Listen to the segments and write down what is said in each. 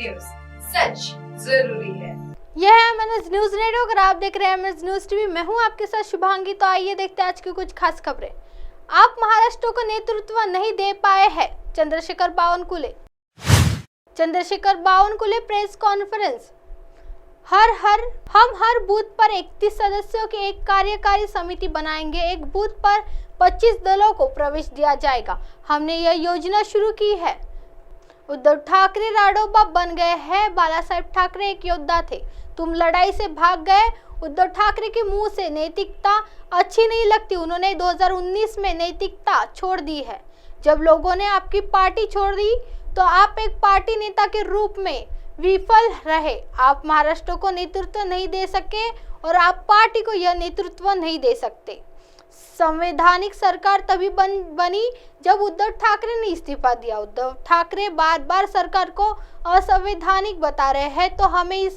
News, सच जरूरी है। यह है एमएनएस न्यूज रेडियो। अगर आप देख रहे हैं एमएनएस न्यूज टीवी, मैं हूं आपके साथ शुभांगी। तो आइए देखते हैं आज की कुछ खास खबरें। आप महाराष्ट्र को नेतृत्व नहीं दे पाए हैं, चंद्रशेखर बावनकुले प्रेस कॉन्फ्रेंस। हम हर बूथ पर 31 सदस्यों की एक कार्यकारी समिति बनाएंगे। एक बूथ पर 25 दलों को प्रवेश दिया जाएगा। हमने यह योजना शुरू की है। उद्धव ठाकरे राडोबा बन गए हैं। बाला साहेब ठाकरे एक योद्धा थे, तुम लड़ाई से भाग गए। उद्धव ठाकरे के मुंह से नैतिकता अच्छी नहीं लगती। उन्होंने 2019 में नैतिकता छोड़ दी है। जब लोगों ने आपकी पार्टी छोड़ दी तो आप एक पार्टी नेता के रूप में विफल रहे। आप महाराष्ट्र को नेतृत्व नहीं दे सके और आप पार्टी को यह नेतृत्व नहीं दे सकते। संवैधानिक सरकार तभी बनी जब उद्धव ठाकरे ने इस्तीफा दिया। उद्धव ठाकरे बार बार सरकार को असंवैधानिक बता रहे हैं, तो हमें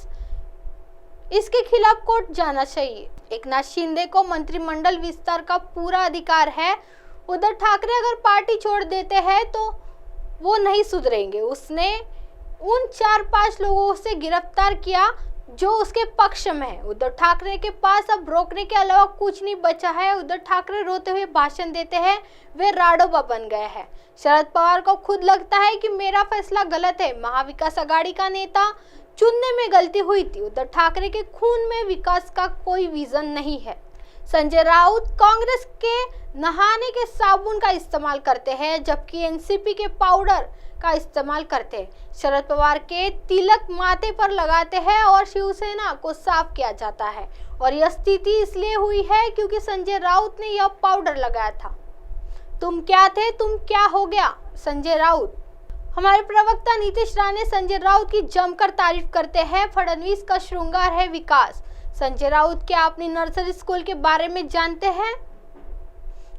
इसके खिलाफ कोर्ट जाना चाहिए। एकनाथ शिंदे को मंत्रिमंडल विस्तार का पूरा अधिकार है। उद्धव ठाकरे अगर पार्टी छोड़ देते हैं तो वो नहीं सुधरेंगे। उसने उन 4-5 लोगों से गिरफ्तार किया जो उसके पक्ष में है। उद्धव ठाकरे के पास अब रोकने के अलावा कुछ नहीं बचा है। उद्धव ठाकरे रोते हुए भाषण देते हैं, वे राडोबा बन गए हैं। शरद पवार को खुद लगता है कि मेरा फैसला गलत है। महाविकास आघाड़ी का नेता चुनने में गलती हुई थी। उद्धव ठाकरे के खून में विकास का कोई विजन नहीं है। संजय राउत कांग्रेस के नहाने के साबुन का इस्तेमाल करते हैं, जबकि एनसीपी के पाउडर का इस्तेमाल करते हैं। शरद पवार के तिलक माथे पर लगाते हैं और शिवसेना को साफ किया जाता है। और यह स्थिति इसलिए हुई है क्योंकि संजय राउत ने यह पाउडर लगाया था। तुम क्या थे, तुम क्या हो गया, संजय राउत। हमारे प्रवक्ता नीतीश राणे संजय राउत की जमकर तारीफ करते हैं। फडणवीस का श्रृंगार है विकास। संजय राउत क्या अपनी नर्सरी स्कूल के बारे में जानते हैं?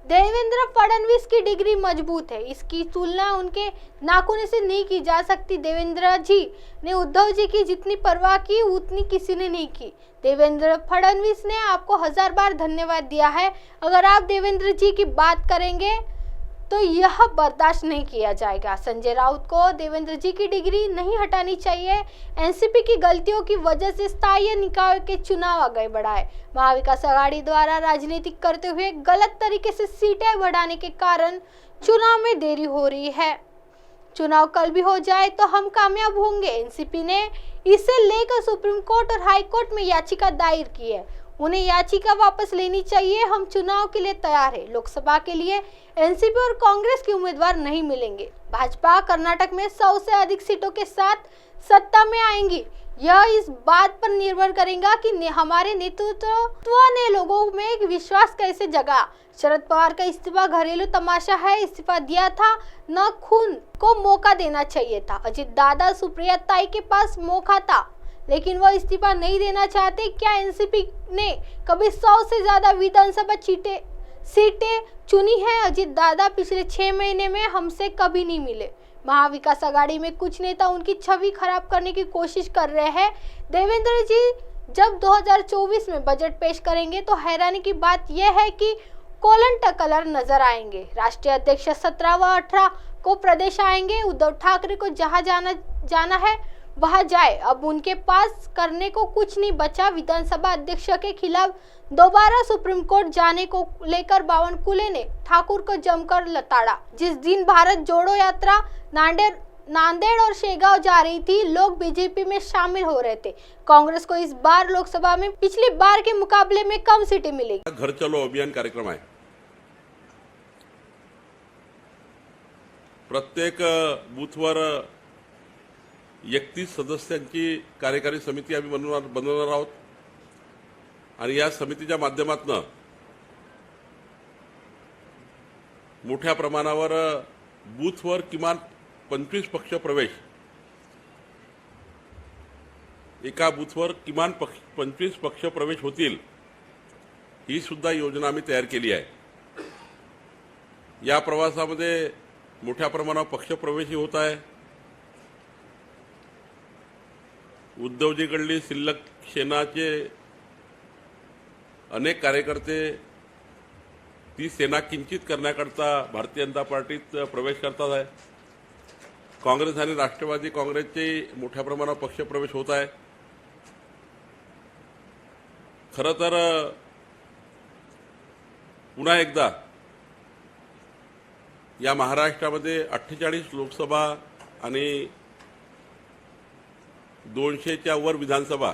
देवेंद्र फडणवीस की डिग्री मजबूत है, इसकी तुलना उनके नाखून से नहीं की जा सकती। देवेंद्र जी ने उद्धव जी की जितनी परवाह की उतनी किसी ने नहीं की। देवेंद्र फडणवीस ने आपको 1000 बार धन्यवाद दिया है। अगर आप देवेंद्र जी की बात करेंगे तो यह बर्दाश्त नहीं किया जाएगा। संजय राउत को देवेंद्र जी की डिग्री नहीं हटानी चाहिए। एनसीपी की गलतियों की वजह से स्थायी निकाय के चुनाव आगे बढ़ाए। महाविकास आघाड़ी द्वारा राजनीति करते हुए गलत तरीके से सीटें बढ़ाने के कारण चुनाव में देरी हो रही है। चुनाव कल भी हो जाए तो हम कामयाब होंगे। एनसीपी ने इसे लेकर सुप्रीम कोर्ट और हाई कोर्ट में याचिका दायर की है। उन्हें याचिका वापस लेनी चाहिए। हम चुनाव के लिए तैयार हैं। लोकसभा के लिए एनसीपी और कांग्रेस के उम्मीदवार नहीं मिलेंगे। भाजपा कर्नाटक में 100 से अधिक सीटों के साथ सत्ता में आएंगी। यह इस बात पर निर्भर करेगा कि हमारे नेतृत्व ने लोगों में विश्वास कैसे जगा। शरद पवार का इस्तीफा घरेलू तमाशा है। इस्तीफा दिया था, न खून को मौका देना चाहिए था। अजित दादा सुप्रिया ताई के पास मौका था, लेकिन वो इस्तीफा नहीं देना चाहते। क्या एनसीपी ने कभी 100 से ज्यादा विधानसभा सीटें चुनी है? अजित दादा पिछले 6 महीने में हमसे कभी नहीं मिले। महाविकास आघाड़ी में कुछ नेता उनकी छवि खराब करने की कोशिश कर रहे हैं। देवेंद्र जी जब 2024 में बजट पेश करेंगे तो हैरानी की बात यह है कि कोलन टकलर नजर आएंगे। राष्ट्रीय अध्यक्ष 17 व 18 को प्रदेश आएंगे। उद्धव ठाकरे को जहां जाना है वहां जाए। अब उनके पास करने को कुछ नहीं बचा। विधानसभा अध्यक्ष के खिलाफ दोबारा सुप्रीम कोर्ट जाने को लेकर बावनकुले ने ठाकुर को जमकर लताड़ा। जिस दिन भारत जोड़ो यात्रा नांदेड़ और शेगांव जा रही थी, लोग बीजेपी में शामिल हो रहे थे। कांग्रेस को इस बार लोकसभा में पिछली बार के मुकाबले में कम सीटें मिलेगी। घर चलो अभियान कार्यक्रम आहे। प्रत्येक बूथवर 31 सदस्यांची कार्यकारी समिती आम्ही बनवणार आहोत आणि या समितीच्या माध्यमातून मोठ्या प्रमाणावर बूथवर किमान 25 पक्ष प्रवेश, एका बूथवर किमान 25 पक्ष प्रवेश होतील, ही सुद्धा योजना आम्ही तयार केली आहे। या प्रवासामध्ये मोठ्या प्रमाणावर पक्ष प्रवेशही होत आहे। उद्धवजीकडली शिल्लक सेनाचे अनेक कार्यकर्ते ती सेना किंचित करण्याकरता भारतीय जनता पार्टीत प्रवेश करतात आहे। काँग्रेस आणि राष्ट्रवादी काँग्रेसचे मोठ्या प्रमाणावर पक्षप्रवेश होत आहे. खरं तर पुन्हा एकदा या महाराष्ट्रामध्ये 48 लोकसभा आणि 200च्या वर विधानसभा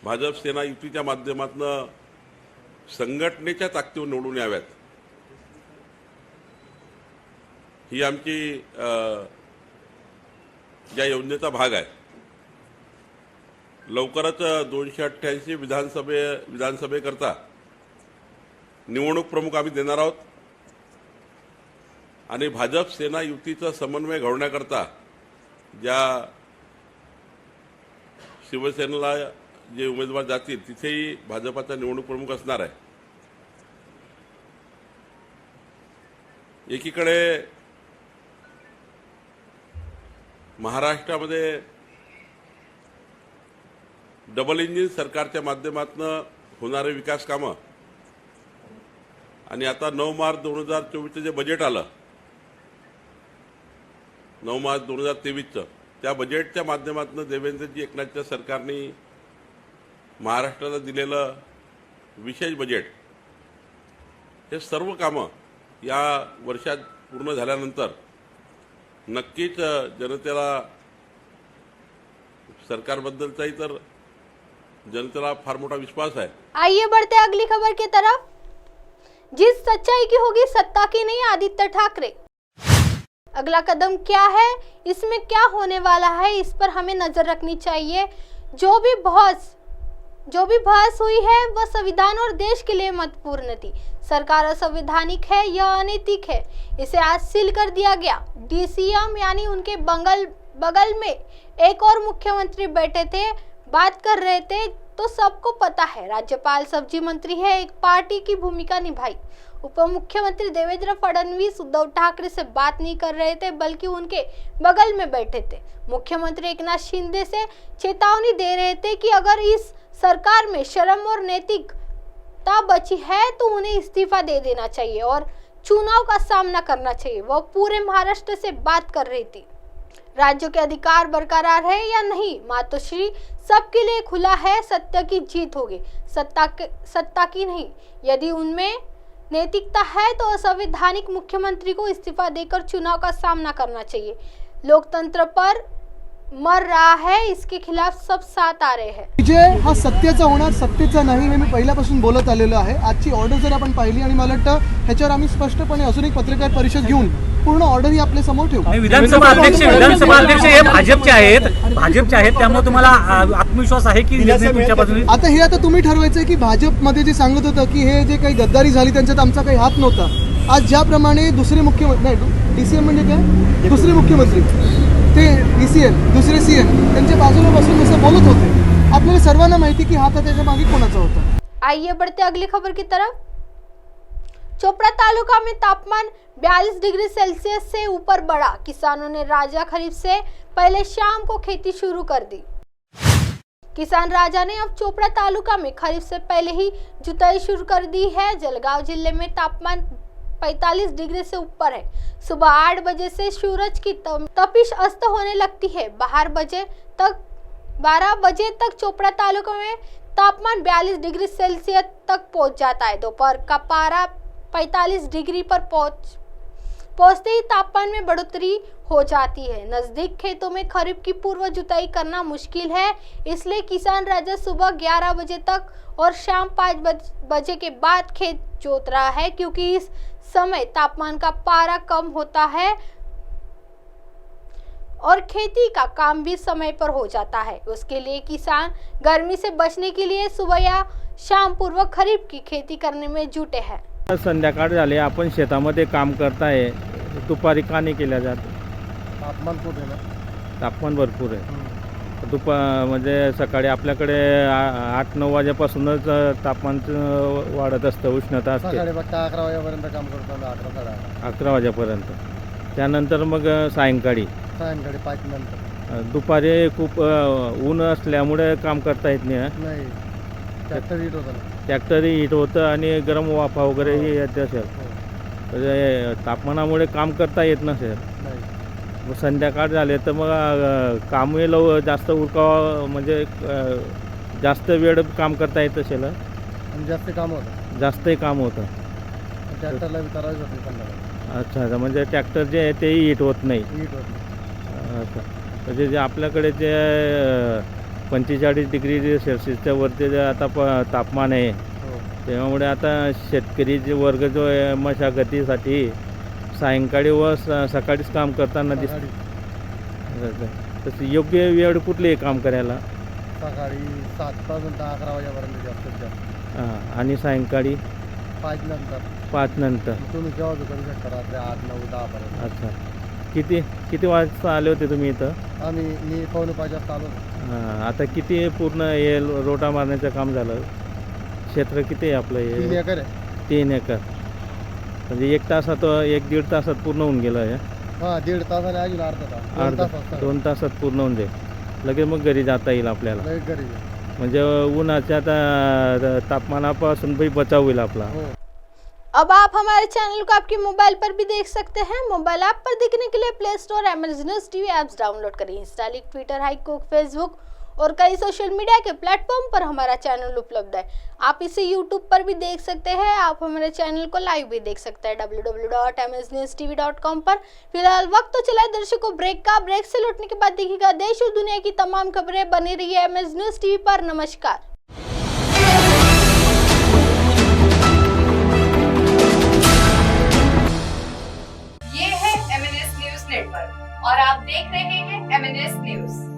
भाजप सेना युतीच्या माध्यमातून संघटनेच्या ताकदीवर निवडून याव्यात, ही आमची या योजनेचा भाग आहे. लवकरच 288 विधानसभेकरता निवडणूक प्रमुख आम्ही देणार आहोत आणि भाजप सेना युतीचा समन्वय घडवण्याकरता ज्या शिवसेनेला जे उमेदवार जातील तिथेही भाजपाचा निवडणूक प्रमुख असणार आहे. एकीकडे महाराष्ट्रामध्ये डबल इंजिन सरकारच्या माध्यमातून होणारे विकास कामं आणि आता 9 मार्च 2024चं जे बजेट आलं, 9 मार्च 2023चं, त्या बजेटच्या माध्यमातून देवेंद्रजी एकनाथच्या सरकारने महाराष्ट्राला दिलेलं विशेष बजेट, हे सर्व कामं या वर्षात पूर्ण झाल्यानंतर नक्कीच जनतेला सरकारबद्दलचाही तर जनतेला फार मोठा विश्वास है. आइए बढ़ते अगली खबर की तरफ. जिस सच्चाई की होगी सत्ता की नहीं, आदित्य ठाकरे. अगला कदम क्या है, इसमें क्या होने वाला है, इस पर हमें नजर रखनी चाहिए. जो भी बहस हुई है वह संविधान और देश के लिए महत्वपूर्ण थी. सरकार असंवैधानिक है या अनैतिक है, इसे आज सील कर दिया गया. डीसीएम यानी उनके बगल में एक और मुख्यमंत्री बैठे थे, बात कर रहे थे, तो सबको पता है राज्यपाल सब्जी मंत्री है, एक पार्टी की भूमिका निभाई. उप मुख्यमंत्री देवेंद्र फडणवीस उद्धव ठाकरे से बात नहीं कर रहे थे, बल्कि उनके बगल में बैठे थे. मुख्यमंत्री एकनाथ शिंदे से चेतावनी दे रहे थे कि अगर इस सरकार में शर्म और नैतिकता बची है तो उन्हें इस्तीफा दे देना चाहिए और चुनाव का सामना करना चाहिए. वह पूरे महाराष्ट्र से बात कर रही थी. राज्यों के अधिकार बरकरार है या नहीं, मातोश्री सबके लिए खुला है. सत्य की जीत होगी, सत्ता की नहीं. यदि उनमें नैतिकता है तो असंवैधानिक मुख्यमंत्री को इस्तीफा देकर चुनाव का सामना करना चाहिए. लोकतंत्र पर मर रहा है, इसके खिलाफ सब साथ आ रहे हैं. विजय हा सत्याचा होणार, सत्तेचा नाही, हे मी पहिल्यापासून बोलत आलेलो आहे. आजची ऑर्डर जर आपण पाहिली आणि मला वाटतं ह्याच्यावर आम्ही स्पष्टपणे अजून एक पत्रकार परिषद घेऊन पूर्ण ऑर्डर ही आपल्या समोर ठेवू. विधानसभा अध्यक्ष हे भाजपचे आहेत, त्यामुळे तुम्हाला आत्मविश्वास आहे की तुमच्या बाजूने. आता तुम्ही ठरवायचं की भाजपमध्ये जे सांगत होतं की हे जे काही गद्दारी झाली त्यांच्यात आमचा काही हात नव्हता, आज ज्याप्रमाणे दुसरे मुख्यमंत्री, नाही डीसीएम म्हणजे काय, दुसरे मुख्यमंत्री, ते डीसीएम दुसरे सीएम त्यांच्या बाजूला बसून असं बोलत होते. आपल्याला सर्वांना माहिती की हात त्याच्या मागे कोणाचा होता. आइए बढ़ते अगली खबर की तरफ. चोपड़ा तालुका में तापमान 42 डिग्री सेल्सियस से ऊपर बढ़ा. किसानों ने राजा खरीफ से पहले शाम को खेती शुरू कर दी. किसान राजा ने अब चोपड़ा तालुका में खरीफ से पहले ही जुताई शुरू कर दी है. जलगांव जिले में तापमान 45 डिग्री से ऊपर है. सुबह 8 बजे से सूरज की तपिश अस्त होने लगती है. 12 बजे तक चोपड़ा तालुका में तापमान 42 डिग्री सेल्सियस तक पहुंच जाता है. दोपहर का पारा 45 डिग्री पर पहुंचते ही तापमान में बढ़ोतरी हो जाती है. नजदीक खेतों में खरीफ की पूर्व जुताई करना मुश्किल है, इसलिए किसान राजा सुबह 11 बजे तक और शाम 5 बजे के बाद खेत जोत रहा है, क्योंकि इस समय तापमान का पारा कम होता है और खेती का काम भी समय पर हो जाता है. उसके लिए किसान गर्मी से बचने के लिए सुबह या शाम पूर्व खरीफ की खेती करने में जुटे हैं. संध्याकाळ झाले, आपण शेतामध्ये काम करताय, दुपारी का नाही केल्या जात? तापमान खूप आहे ना, तापमान भरपूर आहे. म्हणजे सकाळी आपल्याकडे 8-9 वाजेपासूनच तापमान वाढत असतं, उष्णता असते. 11 वाजेपर्यंत काम करतो, 11 वाजेपर्यंत. त्यानंतर मग सायंकाळी 5 नंतर. दुपारी खूप ऊन असल्यामुळे काम करता येत नाही. ट्रॅक्टर हिट होतं आणि गरम वाफा वगैरे येत असेल, तापमानामुळे काम करता येत नसेल. मग संध्याकाळ झाले तर मग कामही जास्त उरकावं म्हणजे जास्त वेळ काम करता येत असेल. आणि जास्त काम होतं, जास्तही काम होतं. ट्रॅक्टरला विचारायचं होतं संध्याकाळी. अच्छा, म्हणजे ट्रॅक्टर जे आहे तेही हिट होत नाही. हीट होतं. अच्छा, म्हणजे जे आपल्याकडे जे 45 डिग्री सेल्सिअसच्या वरती जे आता तापमान आहे हो. त्यामुळे आता शेतकरी जे वर्ग जो आहे मशागतीसाठी सायंकाळी व सकाळीच काम करताना सकाळी तसं योग्य वेळ कुठले काम करायला? सकाळी 7 पासून 11 वाजेपर्यंत जास्तीत जास्त. हां, आणि सायंकाळी 5 नंतर. 5 नंतर. तुम्ही केव्हा बी करू शकता, रात्री 8, 9, 10 पर्यंत. अच्छा, किती वाजता आले होते तुम्ही इथं? मी 4:45 वाजता आलो ना. हां, आता किती पूर्ण हे रोटा मारण्याचं काम झालं? क्षेत्र किती आहे आपलं 3 हे? एकर आहे. 3 एकर. म्हणजे 1 तासात 1-1.5 तासात पूर्ण होऊन गेलं आहे. हां, 1.5 तासाने अजून अर्धा तास. 2 तास असतात. 2 तासात पूर्ण होऊन जाईल. लगेच मग घरी जाता येईल आपल्याला. लई गरीब आहे. म्हणजे उन्हाच्या तापमानापासून भी बचाव होईल आपला. हो. अब आप हमारे चैनल को आपके मोबाइल पर भी देख सकते हैं। मोबाइल ऐप पर देखने के लिए play store Amazon news TV apps download करें। इंस्टा, ट्विटर, हाईकुक, फेसबुक और कई सोशल मीडिया के प्लेटफॉर्म पर हमारा चैनल उपलब्ध है। आप इसे यूट्यूब पर भी देख सकते हैं। आप हमारे चैनल को लाइव भी देख सकते हैं www.amazonnewstv.com पर। फिलहाल वक्त तो चला है दर्शकों ब्रेक का। ब्रेक से लौटने के बाद देखिएगा देश और दुनिया की तमाम खबरें। बनी रही है अमेज़न न्यूज़ टीवी पर। नमस्कार। ये है MNS न्यूज नेटवर्क और आप देख रहे हैं MNS न्यूज।